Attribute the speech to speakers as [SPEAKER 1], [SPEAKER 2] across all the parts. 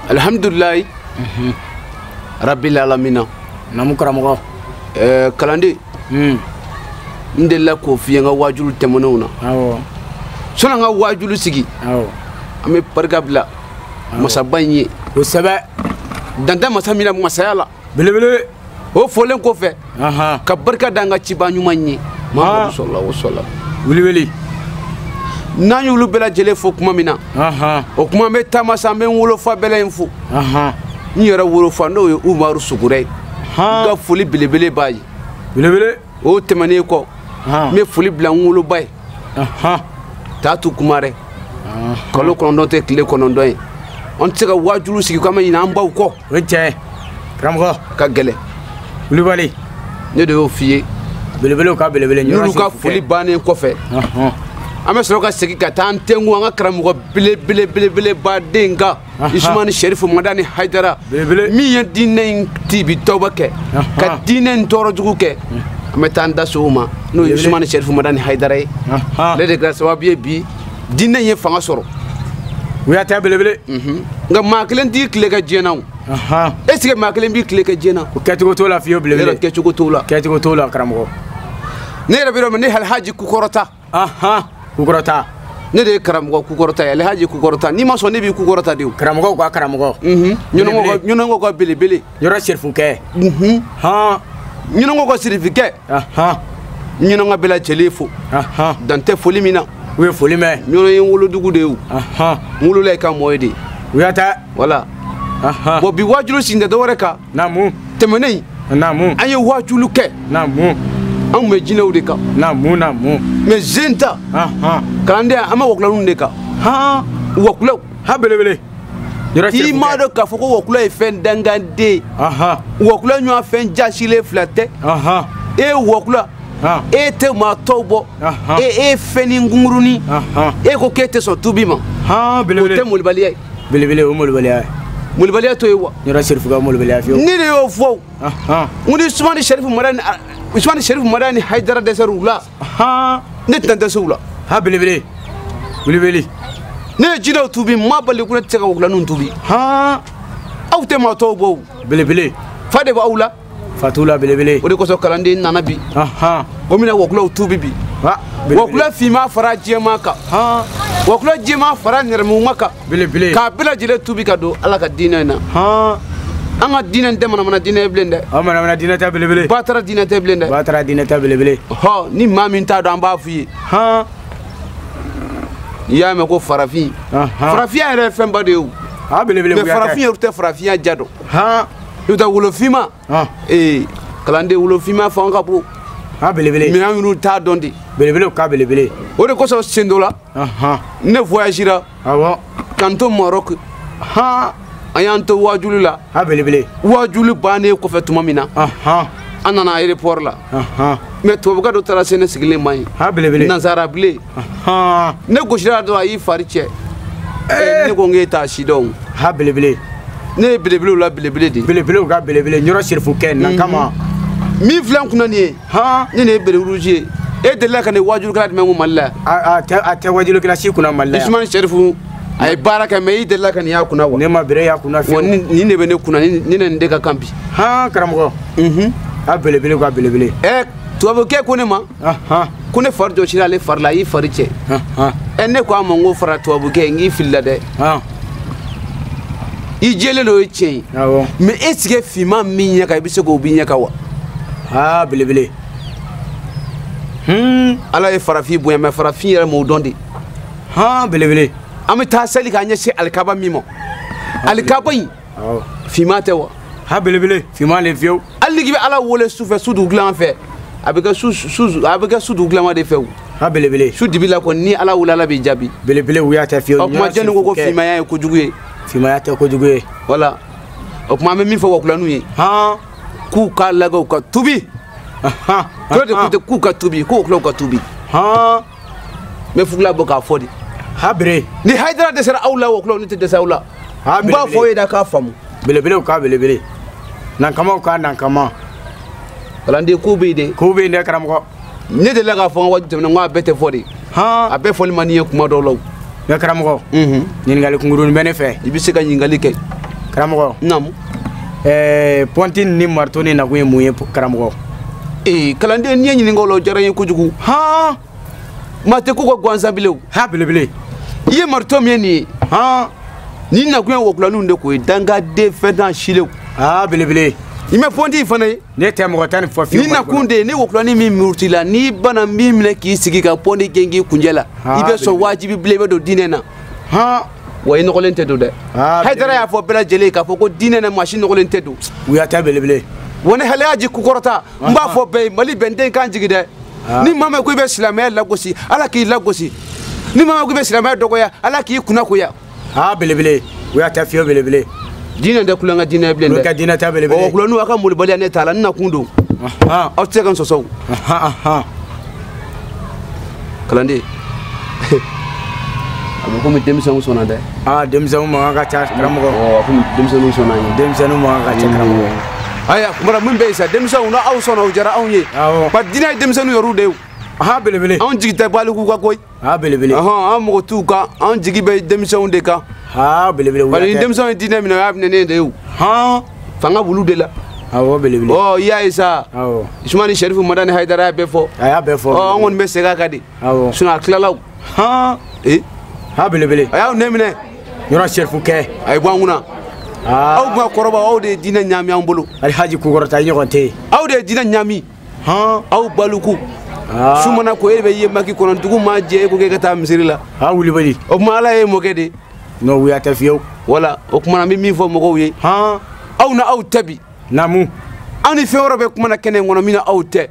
[SPEAKER 1] alhamdulillah rabbil alamin
[SPEAKER 2] namu karamo
[SPEAKER 1] kalande ndela ko fi nga wajulu temonona
[SPEAKER 2] awo
[SPEAKER 1] sona nga wajulu sigi
[SPEAKER 2] awo
[SPEAKER 1] ame pargabla masabanye
[SPEAKER 2] o sebe
[SPEAKER 1] danda masamina masayala
[SPEAKER 2] belebele
[SPEAKER 1] o folen ko fe ka barka danga ci ba ñumanye Muhammad sallallahu alaihi wasallam
[SPEAKER 2] wili
[SPEAKER 1] nanyu lu bela jele fo kuma mina o kuma me tamasa me wolo fa bela info ni yara wolo fa no yo Umaru Sugure ga foli belebele bayi
[SPEAKER 2] belebele
[SPEAKER 1] o temane ko me foli bla wolo bay tatu kumare kalo kono te kile kono doy on tega wajulu sigi kama ina ambaw ko
[SPEAKER 2] wecce kramgo
[SPEAKER 1] ka gele
[SPEAKER 2] wili
[SPEAKER 1] ne de o fiye
[SPEAKER 2] belebele ka belebele
[SPEAKER 1] nyoro ka foli bane ko fe ame soro ka segi ka tan tengu nga karamugo bele ba denga Ismail Sharif Madani Haidara mi ya dinen tibi tawbake ka dinen toro jugu ke ame tan da souma no Ismail Sharif Madani Haidara le de grâce wa bi dinen ye fanga soro
[SPEAKER 2] wiya ta belebele
[SPEAKER 1] nga maklen di kle ka jenaw est-ce que maklen bi kle ka jena
[SPEAKER 2] ko ketigo to la fiyo belebele
[SPEAKER 1] ketigo to la karamugo ne rabiro ne hal haji ku korota
[SPEAKER 2] kukorota
[SPEAKER 1] ne de karamugo kukorota ya haji kukorota ni ma so ne bi kukorota diu
[SPEAKER 2] karamugo ko karamugo
[SPEAKER 1] nyonongo ko belebele
[SPEAKER 2] yoro serfuke
[SPEAKER 1] nyonongo ko serfuke nyonongo bela chelefo dante foli mina
[SPEAKER 2] we foli me
[SPEAKER 1] nyono yin wulu dugu de u wulu le ka moyde
[SPEAKER 2] wiyata
[SPEAKER 1] wala bo bi wajulu sinde do reka
[SPEAKER 2] namu
[SPEAKER 1] temenei
[SPEAKER 2] namu
[SPEAKER 1] aye wajulu ke
[SPEAKER 2] namu
[SPEAKER 1] an me jinaw de ka
[SPEAKER 2] namu
[SPEAKER 1] me zenta kande ama wakula nun de ka wakula
[SPEAKER 2] belebele yoro serfuke
[SPEAKER 1] ima do ka foko wakula e fen dangande wakula nyu afen jashile flate e wakula e te ma tobo e feni nguruni e ko kete so tubima
[SPEAKER 2] belebele
[SPEAKER 1] te mulbaliya
[SPEAKER 2] belebele o mulbaliya
[SPEAKER 1] to yewa
[SPEAKER 2] yoro serfuka mulbaliya fiyo
[SPEAKER 1] ni de yo fo ngudi Usman Sharif Madani Haidara de Sarula ne tanda sula
[SPEAKER 2] belebele
[SPEAKER 1] ne jina tubi mabali kuna tsaka wakula nun tubi au te ma tobo
[SPEAKER 2] belebele
[SPEAKER 1] fade ba aula
[SPEAKER 2] fatula belebele
[SPEAKER 1] o de ko so kalande nanabi o mina wakula tubi bi wakula fi ma fara jema ka wakula jema fara nermu maka
[SPEAKER 2] belebele
[SPEAKER 1] ka bela jile tubi ka do ala ka dina na anga dina nte mana dina blende
[SPEAKER 2] mana dina ta belebele
[SPEAKER 1] batara dina ta
[SPEAKER 2] belebele
[SPEAKER 1] ni mamin ta do amba fuyi ya me ko farafin ere femba de u
[SPEAKER 2] belebele
[SPEAKER 1] me farafin urte farafin jado yuta wulo fima kalande wulo fima fa nga pro
[SPEAKER 2] belebele
[SPEAKER 1] mi aminu ta dondi
[SPEAKER 2] belebele ka belebele
[SPEAKER 1] o de ko so sendola ne voyagera kanto Maroc ayanto wajulu la
[SPEAKER 2] belebele
[SPEAKER 1] wajulu bane ko fe tuma mina anana aéroport la mais to buga do tara sene sigile mai
[SPEAKER 2] belebele
[SPEAKER 1] nazara ble ne goshira do ayi fariche ne ko ngeta shidon
[SPEAKER 2] belebele
[SPEAKER 1] ne belebele la belebele di
[SPEAKER 2] belebele ga belebele nyoro serfuke na kama
[SPEAKER 1] mi flan kuna ni ne bele rouge e de la kan wajulu kala me mo malla
[SPEAKER 2] te wajulu kala si kuna malla
[SPEAKER 1] Ismail Sharifu ay baraka me de la kan ya kuna wa
[SPEAKER 2] ne ma bere ya kuna fi
[SPEAKER 1] ni ne be ne kuna ni ne ndeka kampi
[SPEAKER 2] karamugo belebele ga belebele
[SPEAKER 1] to avoke ko ne ma ko ne farjo shira le farla yi fariche ne ko amongo fara to avoke ngi filla de i jele lo chen me esike fima minya ka biso go binya ka wa
[SPEAKER 2] belebele
[SPEAKER 1] ala e farafi boya me farafi yere mo dondi
[SPEAKER 2] belebele
[SPEAKER 1] ami ta sali ka nyese alkaba mimo alkaba yi fima te wa
[SPEAKER 2] belebele fima le fiyo
[SPEAKER 1] aligi be ala wole sufe sudu glan fe abika sudu glan ma de fe
[SPEAKER 2] belebele
[SPEAKER 1] su dibila ko ni ala wala la be jabi
[SPEAKER 2] belebele wuya ta fiyo
[SPEAKER 1] ma jenu ko fima ya ko juguye
[SPEAKER 2] fima ya ta ko juguye
[SPEAKER 1] wala ma me mi fo wakula nu yi ku ka lago ka tubi ko de ku ka tubi ko wakula ka tubi me fugla boka fodi
[SPEAKER 2] bere
[SPEAKER 1] ni Haidara de sera aula wakula ni te de saula ba fo da ka famu
[SPEAKER 2] belebele ka belebele nan kama
[SPEAKER 1] kalande ku be de
[SPEAKER 2] karamugo
[SPEAKER 1] ne de la ga fo wa te na bete fodi be fo ni mani kuma do law
[SPEAKER 2] ya karamɔgɔ ɲininkali kunkurunin bɛ ne fɛ
[SPEAKER 1] i bɛ se ka ɲininkali kɛ
[SPEAKER 2] karamɔgɔ
[SPEAKER 1] naamu
[SPEAKER 2] pɔnti ni marteau ni nakun ye mun ye karamɔgɔ
[SPEAKER 1] kalanden n'i ye ɲininka o la o diyara n ye kojugu
[SPEAKER 2] han
[SPEAKER 1] maa tɛ ko ka gansan bilen o
[SPEAKER 2] ha belebele
[SPEAKER 1] i ye marteau min ye nin ye
[SPEAKER 2] han
[SPEAKER 1] nin nakun ye wɔkulɔninw de ko ye dangaden fɛn n'a silew
[SPEAKER 2] ha belebele
[SPEAKER 1] i mɛ pɔnti fana ye
[SPEAKER 2] ne tɛ mɔgɔ tan ni fɔ fiyewu
[SPEAKER 1] ni nakun de ye ni wɔkulɔnin min murutila la n'i bana min minɛ k'i sigi ka pɔnti gɛn k'i kunjɛ la i bɛ sɔn wajibi bilen i bɛ don diinɛ na
[SPEAKER 2] han
[SPEAKER 1] wa i nɔgɔlen tɛ don dɛ hayidara y'a fɔ bɛɛ lajɛlen k'a fɔ ko diinɛ na maa si nɔgɔlen tɛ don
[SPEAKER 2] wuyata belebele
[SPEAKER 1] wa ni hɛlɛya ji kukɔrɔta n b'a fɔ bɛɛ ye mali bɛnden kan jigi dɛ ni maa mɛn ko i bɛ silamɛya lagosi ala k'i lagosi ni maa mɛn ko i bɛ silamɛya dɔgɔya ala k'i kunnakoya
[SPEAKER 2] ha belebele wuyata fiyewu belebele
[SPEAKER 1] diinɛ tɛ kulonkɛ diinɛ bilen dɛ
[SPEAKER 2] ka diinɛ ta belebele
[SPEAKER 1] wɔkulɔninw aw ka molibaliya ne t'a la n nakun don aw tɛ se ka n sɔsɔ o kalanden a bɛ komi denmisɛnw sɔnna dɛ
[SPEAKER 2] denmisɛnw mankan ka ca karamɔgɔ
[SPEAKER 1] a komi denmisɛnw sɔnna an ye
[SPEAKER 2] denmisɛnw mankan ka ca karamɔgɔ
[SPEAKER 1] aya kumara min bɛ yen sa denmisɛnw na aw sɔnna o diyara anw ye ba diinɛ ye denmisɛnninw yɛrɛw de ye
[SPEAKER 2] belebele
[SPEAKER 1] anw jigi tɛ baliku kan koyi
[SPEAKER 2] belebele
[SPEAKER 1] an mɔgɔ t'u kan anw jigi bɛ denmisɛnw de kan
[SPEAKER 2] belebele
[SPEAKER 1] bari ni denmisɛnw ye diinɛ minɛ o y'a minɛ ne de ye o fanga b'olu de la
[SPEAKER 2] belebele
[SPEAKER 1] i y'a ye sa Usumani Sherifu Madani Hayidara y'a bɛɛ fɔ
[SPEAKER 2] a y'a bɛɛ fɔ
[SPEAKER 1] an kɔni bɛ segin a kan de sinon a tilala o
[SPEAKER 2] belebele
[SPEAKER 1] a y'aw nɛ minɛ
[SPEAKER 2] yɔrɔ Sherifu kɛ
[SPEAKER 1] a ye bɔ an kunna aw tun ka kɔrɔbaw aw de ye diinɛ ɲaami an bolo
[SPEAKER 2] Alihaji Kukɔrɔta ɲɔgɔn tɛ yen
[SPEAKER 1] aw de ye diinɛ ɲaami aw baluku su mana ko e de bɛ ye maki kɔnɔ dugu ma jɛ e ko k'e ka taa misiri la
[SPEAKER 2] wulibali
[SPEAKER 1] o tuma ala ye mɔkɛ de
[SPEAKER 2] n'o wuya tɛ fiyewu
[SPEAKER 1] wala o tuma na n bɛ min fɔ mɔgɔw ye aw na aw tɛ bi
[SPEAKER 2] naamu
[SPEAKER 1] aw ni fɛn wɛrɛ bɛ kuma na kɛnɛ in kɔnɔ min na aw tɛ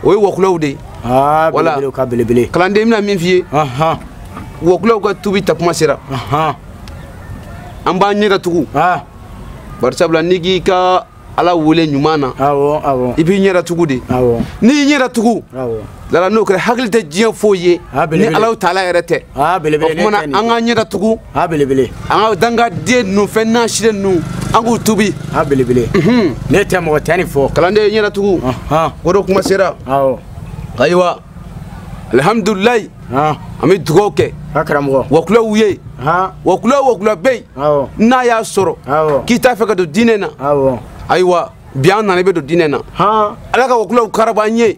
[SPEAKER 1] o ye wɔkulɔw de ye
[SPEAKER 2] wala ka belebele
[SPEAKER 1] kalanden bɛna min f'i ye wɔkulɔw ka tubi takuma sera an b'an ɲɛ datugu bari sabula n'i k'i ka ala wele ɲuman na i b'i ɲɛ datugu de n'i y'i ɲɛ datugu lala n'o kɛra hakili tɛ diɲɛ foyi ye ni alaw taala yɛrɛ tɛ o tuma na an k'an ɲɛ datugu an ka dangaden ninnu fɛn naasilen ninnu an k'u tubi
[SPEAKER 2] belebele ne tɛ mɔgɔ tɛ nin fɔ
[SPEAKER 1] kalanden ɲɛ datugu o de kuma sera ayiwa alihamudulilayi an bɛ dugawu kɛ wɔkulɔw ye wɔkulɔ bɛ yen n'a y'a sɔrɔ k'i t'a fɛ ka don diinɛ na ayiwa bi an nana i bɛ don diinɛ na ala ka wɔkulɔw karaba an ye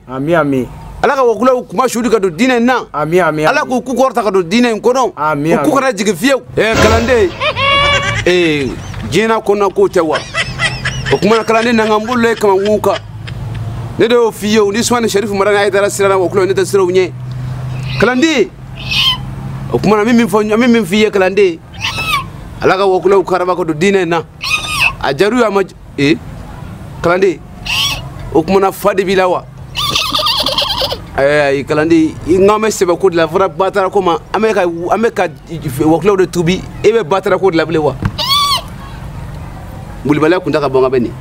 [SPEAKER 1] ala ka wɔkulɔw kuma suli ka don diinɛ na ala k'u ku kɔrɔta ka don diinɛ in kɔnɔ u ku kana jigin fiyewu kalanden diɲɛna kɔnɔna kow tɛ wa o kumana kalanden na n ka n bolo ye kamankun kan ne de y'o f'i ye o ni Usumani Sherifu Madani Hayidara sirana wɔkulɔw ne tɛ siran u ɲɛ kalanden o kumana an bɛ min f'i ye kalanden ala ka wɔkulɔw karaba ka don diinɛ in na a jaru a ma kalanden o kumana fa de b'i la wa ayi kalanden n k'an bɛ sɛbɛ ko de la fɔra batara ko ma an bɛ ka wɔkulɔw de tubi e bɛ batara ko de la bilen wa molibaliya kun tɛ ka bɔ n ka bɛ nin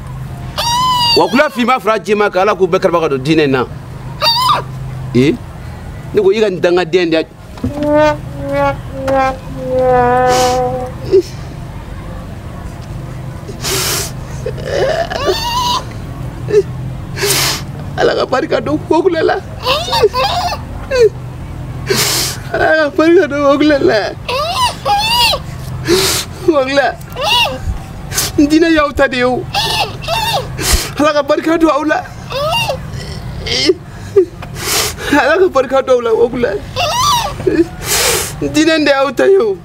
[SPEAKER 1] wɔkulɔ finma fara jɛma kan ala k'u bɛɛ karaba ka don diinɛ in na ne ko i ka nin dangaden de ala ka barika don wɔkulɔ la ala ka barika don wɔkulɔ la wɔkulɔ diinɛ y'aw ta de ye o ala ka barika don aw la ala ka barika don aw la wɔkulɔ diinɛ de y'aw ta ye o